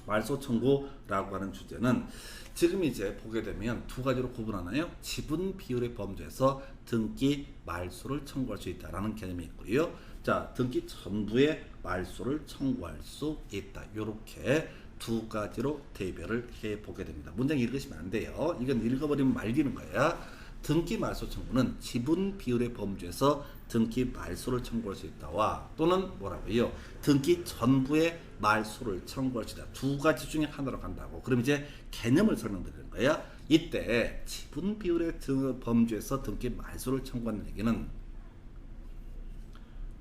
말소 청구라고 하는 주제는 지금 이제 보게 되면 두 가지로 구분하나요? 지분 비율의 범주에서 등기 말소를 청구할 수 있다라는 개념이 있고요. 자, 등기 전부의 말소를 청구할 수 있다. 요렇게 두 가지로 대별을 해 보게 됩니다. 문장 읽으시면 안 돼요. 이건 읽어버리면 말리는 거야. 등기 말소 청구는 지분 비율의 범주에서 등기 말소를 청구할 수 있다와 또는 뭐라고요? 등기 전부의 말소를 청구할 수 있다. 두 가지 중에 하나로 간다고. 그럼 이제 개념을 설명드리는 거야. 이때 지분 비율의 범주에서 등기 말소를 청구하는 얘기는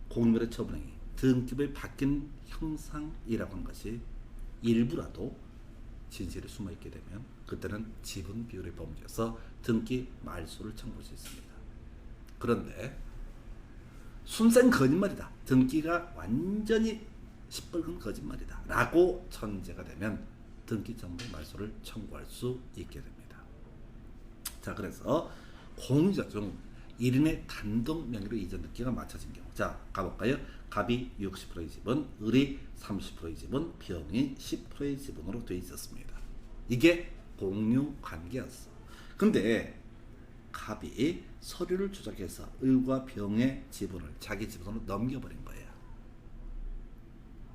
공유물의 처분행위, 등기부에 바뀐 형상이라고 하는 것이 일부라도 진실이 숨어있게 되면 그때는 지분 비율의 범주에서 등기 말소를 청구할 수 있습니다. 그런데 순생 거짓말이다, 등기가 완전히 시뻘건 거짓말이다 라고 전제가 되면 등기 전부의 말소를 청구할 수 있게 됩니다. 자, 그래서 공유자 중 1인의 단독 명의로 이전 등기가 맞춰진 경우, 자, 가볼까요? 갑이 60%의 지분, 을이 30%의 지분, 병이 10%의 지분으로 되어 있었습니다. 이게 공유 관계였어. 근데 갑이 서류를 조작해서 을과 병의 지분을 자기 지분으로 넘겨버린 거예요.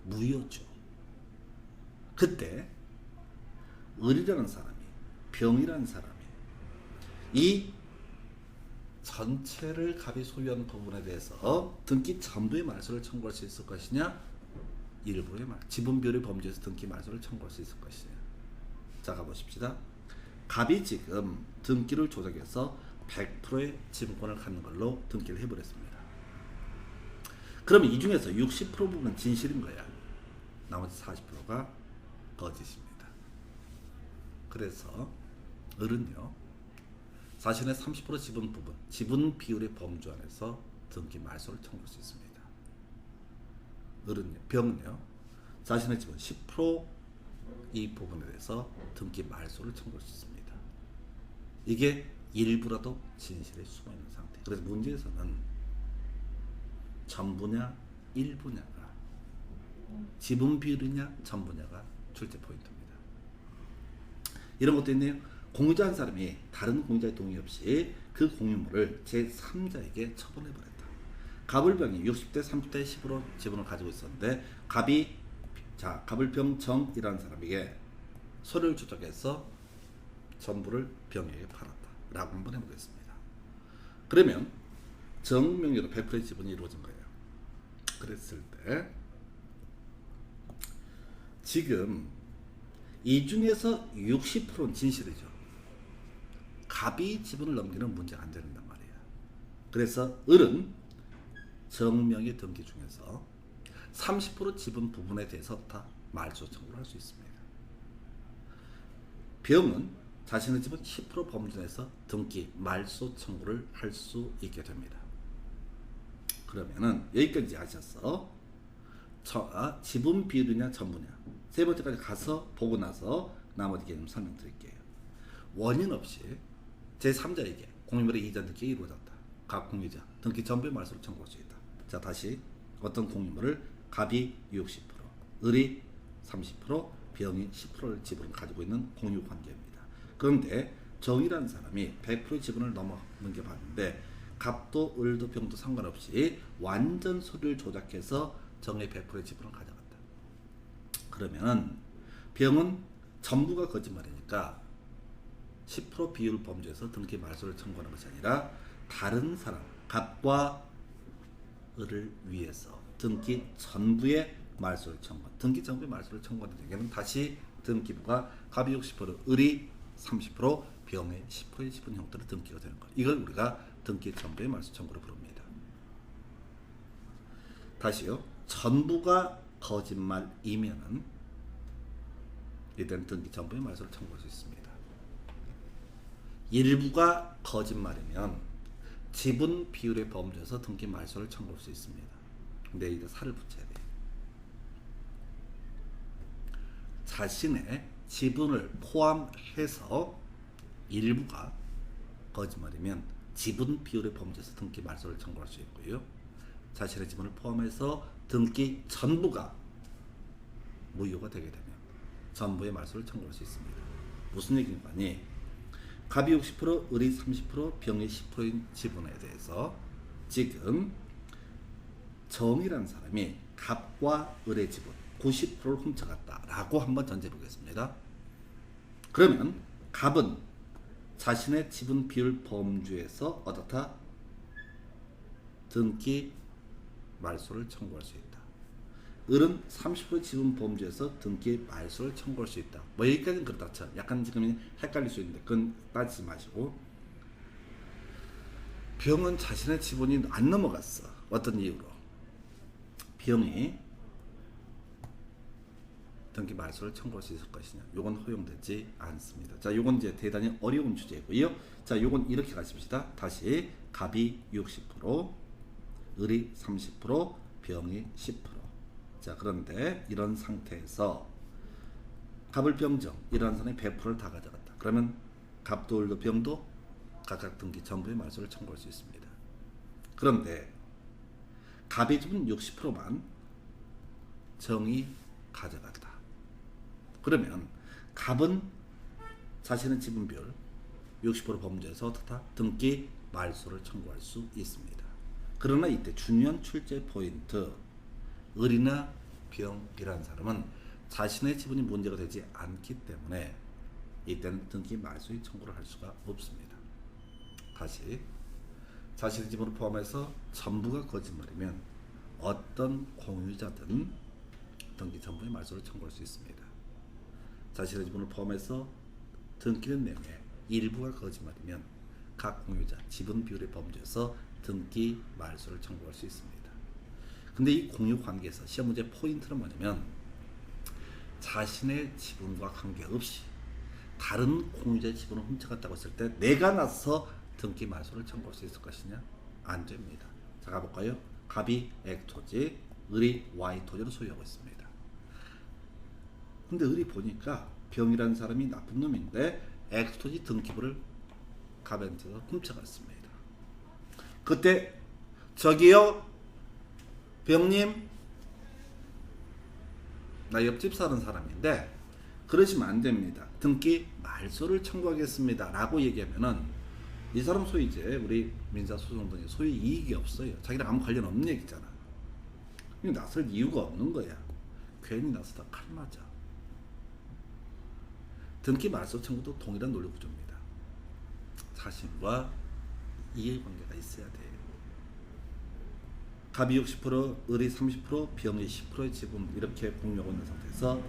무효죠. 그때 을이라는 사람이, 병이라는 사람이 이 전체를 갑이 소유하는 부분에 대해서 등기 전부의 말소를 청구할 수 있을 것이냐, 일부의 지분 비율의 범주에서 등기 말소를 청구할 수 있을 것이냐. 자, 가보십시다. 갑이 지금 등기를 조작해서 100%의 지분권을 갖는 걸로 등기를 해버렸습니다. 그러면 이 중에서 60% 부분은 진실인 거야. 나머지 40%가 거짓입니다. 그래서 을은요, 자신의 30% 지분 부분, 지분 비율의 범주 안에서 등기 말소를 청구할 수 있습니다. 을은요, 병은요, 자신의 지분 10%이 부분에 대해서 등기 말소를 청구할 수 있습니다. 이게 일부라도 진실에 숨어있는 상태. 그래서 문제에서는 전부냐 일부냐가, 지분 비율이냐 전부냐가 출제 포인트입니다. 이런 것도 있네요. 공유자 한 사람이 다른 공유자의 동의 없이 그 공유물을 제3자에게 처분해버렸다. 갑을병이 60대 30대 10으로 지분을 가지고 있었는데 갑을병정이라는 사람에게 소를 조작해서 전부를 병에게 팔았다 라고 한번 해보겠습니다. 그러면 정명의로 100%의 지분이 이루어진 거예요. 그랬을 때 지금 이 중에서 60%는 진실이죠. 갑이 지분을 넘기는 문제가 안 된단 말이에요. 그래서 을은 정명의 등기 중에서 30% 지분 부분에 대해서 다 말소 청구를 할 수 있습니다. 병은 자신의 지분 10% 범주 내에서 등기 말소 청구를 할 수 있게 됩니다. 그러면은 여기까지 하셨어. 지분 비율이냐 전부냐, 세 번째까지 가서 보고 나서 나머지 개념 설명드릴게요. 원인 없이 제3자에게 공유물의 이전 등기가 이루어졌다. 각 공유자 등기 전부의 말소를 청구할 수 있다. 자, 다시 어떤 공유물을 갑이 60%, 을이 30%, 병이 10%를 지분을 가지고 있는 공유 관계입니다. 그런데 정이라는 사람이 100%의 지분을 넘게 봤는데 갑도 을도 병도 상관없이 완전 소리를 조작해서 정의 100%의 지분을 가져갔다. 그러면 병은 전부가 거짓말이니까 10% 비율 범주에서 등기 말소를 청구하는 것이 아니라 다른 사람, 갑과 을을 위해서 등기 전부의 말소를 청구한, 등기 전부의 말소를 청구하는 경우에는 다시 등기부가 갑이 60%, 을이 30%, 병의 10%의 지분 형태로 등기가 되는 것. 이걸 우리가 등기 전부의 말소 청구로 부릅니다. 다시요. 전부가 거짓말이면은 이때는 등기 전부의 말소를 청구할 수 있습니다. 일부가 거짓말이면 지분 비율의 범주에서 등기 말소를 청구할 수 있습니다. 근데 이제 살을 붙여야 돼요. 자신의 지분을 포함해서 일부가 거짓말이면 지분 비율의 범주에서 등기 말소를 청구할 수 있고요. 자신의 지분을 포함해서 등기 전부가 무효가 되게 되면 전부의 말소를 청구할 수 있습니다. 무슨 얘기인가니? 갑이 60%, 을이 30%, 병이 10%인 지분에 대해서 지금 정이라는 사람이 갑과 을의 지분 90%를 훔쳐갔다라고 한번 전제해 보겠습니다. 그러면 갑은 자신의 지분 비율 범주에서 어떻다? 등기 말소를 청구할 수 있다. 을은 30% 지분 범주에서 등기 말소를 청구할 수 있다. 뭐 여기까지는 그렇다 쳐. 약간 지금 헷갈릴 수 있는데 그건 따지지 마시고, 병은 자신의 지분이 안 넘어갔어. 어떤 이유로? 병이 등기 말소를 청구할 수 있을 것이냐? 요건 허용되지 않습니다. 자, 요건 이제 대단히 어려운 주제고요. 자, 요건 이렇게 가십시다. 다시 갑이 60%, 을이 30%, 병이 10%. 자, 그런데 이런 상태에서 갑을 병정 이런 사람이 100%를 다 가져갔다. 그러면 갑도 을도 병도 각각 등기 전부의 말소를 청구할 수 있습니다. 그런데 갑의 지분 60%만 정이 가져갔다. 그러면 갑은 자신의 지분 비율 60% 범주에서 어떻다? 등기 말소를 청구할 수 있습니다. 그러나 이때 중요한 출제 포인트, 을이나 병이라는 사람은 자신의 지분이 문제가 되지 않기 때문에 이때는 등기 말소의 청구를 할 수가 없습니다. 다시 자신의 지분을 포함해서 전부가 거짓말이면 어떤 공유자든 등기 전부의 말소를 청구할 수 있습니다. 자신의 지분을 포함해서 등기는 내용에 일부가 거짓말이면 각 공유자 지분 비율의 범주에서 등기 말소를 청구할 수 있습니다. 근데 이 공유 관계에서 시험 문제 포인트는 뭐냐면 자신의 지분과 관계없이 다른 공유자의 지분을 훔쳐갔다고 했을 때 내가 나서 등기 말소를 청구할 수 있을 것이냐? 안 됩니다. 자, 가볼까요? 갑이 X토지, 을이 Y토지를 소유하고 있습니다. 근데 을이 보니까 병이라는 사람이 나쁜 놈인데 X토지 등기부를 갑한테서 훔쳐갔습니다. 그때 저기요 병님, 나 옆집 사는 사람인데 그러시면 안 됩니다. 등기 말소를 청구하겠습니다 라고 얘기하면은 이 사람 소위 이제 우리 민사소송등에 소위 이익이 없어요. 자기랑 아무 관련 없는 얘기잖아. 나설 이유가 없는 거야. 괜히 나서다 칼 맞아. 등기 말소 청구도 동일한 논리 구조입니다. 자신과 이해관계가 있어야 돼요. 갑이 60%, 을이 30%, 병이 10%의 지분 이렇게 공유하고 있는 상태에서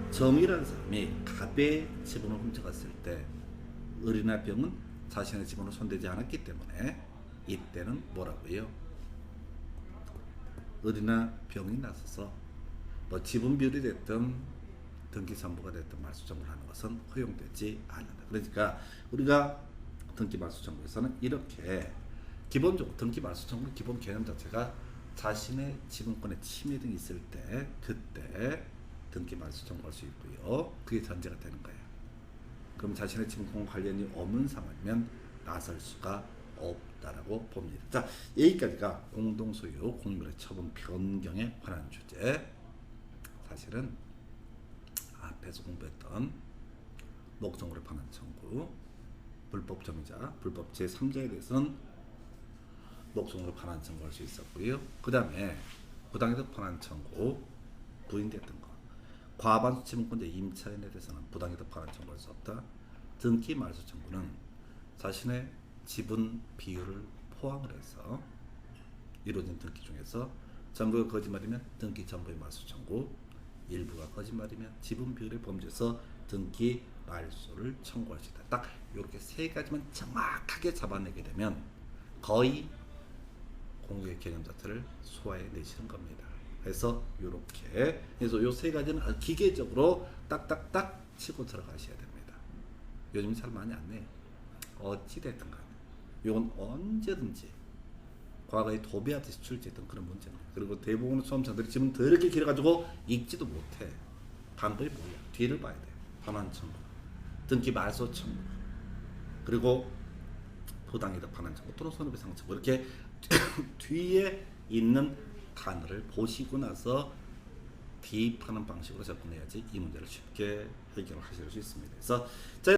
정이라는 사람이 갑의 지분을 훔쳐갔을 때 을이나 병은 자신의 지분을 손대지 않았기 때문에 이때는 뭐라고요? 을이나 병이 나서서 뭐 지분 비율이 됐든 등기 선부가 됐든 말소 청구를 하는 것은 허용되지 않는다. 그러니까 우리가 등기 말소 청구에서는 이렇게 기본적으로 등기 말소 청구 기본 개념 자체가 자신의 지분권의 침해 등이 있을 때 그때 등기 말소 청구할 수 있고요. 그게 전제가 되는 거예요. 그럼 자신의 지분권 관련이 없는 상황이면 나설 수가 없다라고 봅니다. 자, 여기까지가 공동소유 공유물의 처분 변경에 관한 주제. 사실은 앞에서 공부했던 목적물의 반환 청구, 불법 점유자, 불법 제3자에 대해서는 목적물의 반환 청구할 수 있었고요. 그 다음에 부당이득 반환 청구 부인됐던 거, 과반수 지분권자 임차인에 대해서는 부당이득 반환 청구할 수 없다. 등기 말소 청구는 자신의 지분 비율을 포함을 해서 이루어진 등기 중에서 전부가 거짓말이면 등기 전부의 말소 청구, 일부가 거짓말이면 지분 비율의 범죄에서 등기 말소를 청구할 수 있다. 딱 이렇게 세 가지만 정확하게 잡아내게 되면 거의 공유의 개념 자체를 소화해내시는 겁니다. 그래서 이렇게 그래서 이 세 가지는 기계적으로 딱딱딱 치고 들어가셔야 됩니다. 요즘 잘 많이 안 내요. 어찌됐든 간에 이건 언제든지 과거에 도배하듯이 출제했던 그런 문제입니다. 그리고 대부분의 수험생들이 지금 더럽게 길어가지고 읽지도 못해. 방법이 뭐야? 뒤를 봐야 돼. 반환 청구, 등기 말소 청구, 그리고 부당이득 반환 청구 또는 손해배상 청구 이렇게 뒤에 있는 단어를 보시고 나서 대입하는 방식으로 접근해야지 이 문제를 쉽게 해결하실 수 있습니다. 그래서